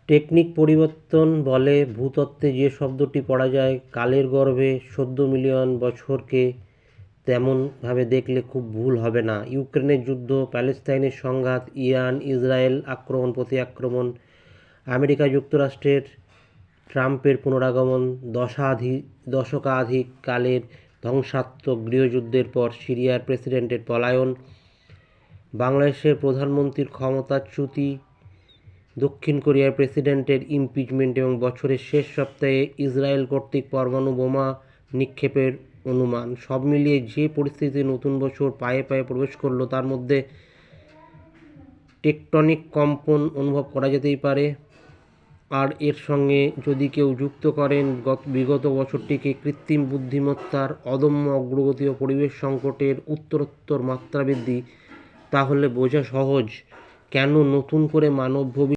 Technique পরিবর্তন বলে ভূতত্ত্বে যে শব্দটি পড়া যায় কালের গর্ভে ১৪ মিলিয়ন বছরকে তেমনভাবে দেখলে খুব ভুল হবে না। ইউক্রেনের যুদ্ধ, প্যালেস্তাইনের সংঘাত, ইরান ইসরায়েল আক্রমণ প্রতি-আক্রমণ, আমেরিকা যুক্তরাষ্ট্রের ট্রাম্পের পুনরাগমন, দশকাধিক কালের ধ্বংসাত্মক গৃহযুদ্ধের পর সিরিয়ার প্রেসিডেন্টের পলায়ন, বাংলাদেশের প্রধানমন্ত্রীর ক্ষমতাচ্যুতি, দক্ষিণ কোরিয়ার প্রেসিডেন্টের ইমপিচমেন্ট এবং বছরের শেষ সপ্তাহে ইসরায়েল কর্তৃক পরমাণু বোমা নিক্ষেপের অনুমান, সব মিলিয়ে যে পরিস্থিতিতে নতুন বছর পায়ে পায়ে প্রবেশ করলো তার মধ্যে টেকটনিক কম্পন অনুভব করা যেতেই পারে। আর এর সঙ্গে যদি কেউ যুক্ত করেন বিগত বছরটিকে কৃত্রিম বুদ্ধিমত্তার অদম্য অগ্রগতি ও পরিবেশ সংকটের উত্তরোত্তর মাত্রাবৃদ্ধি, তাহলে বোঝা সহজ কেন নতুন করে মানব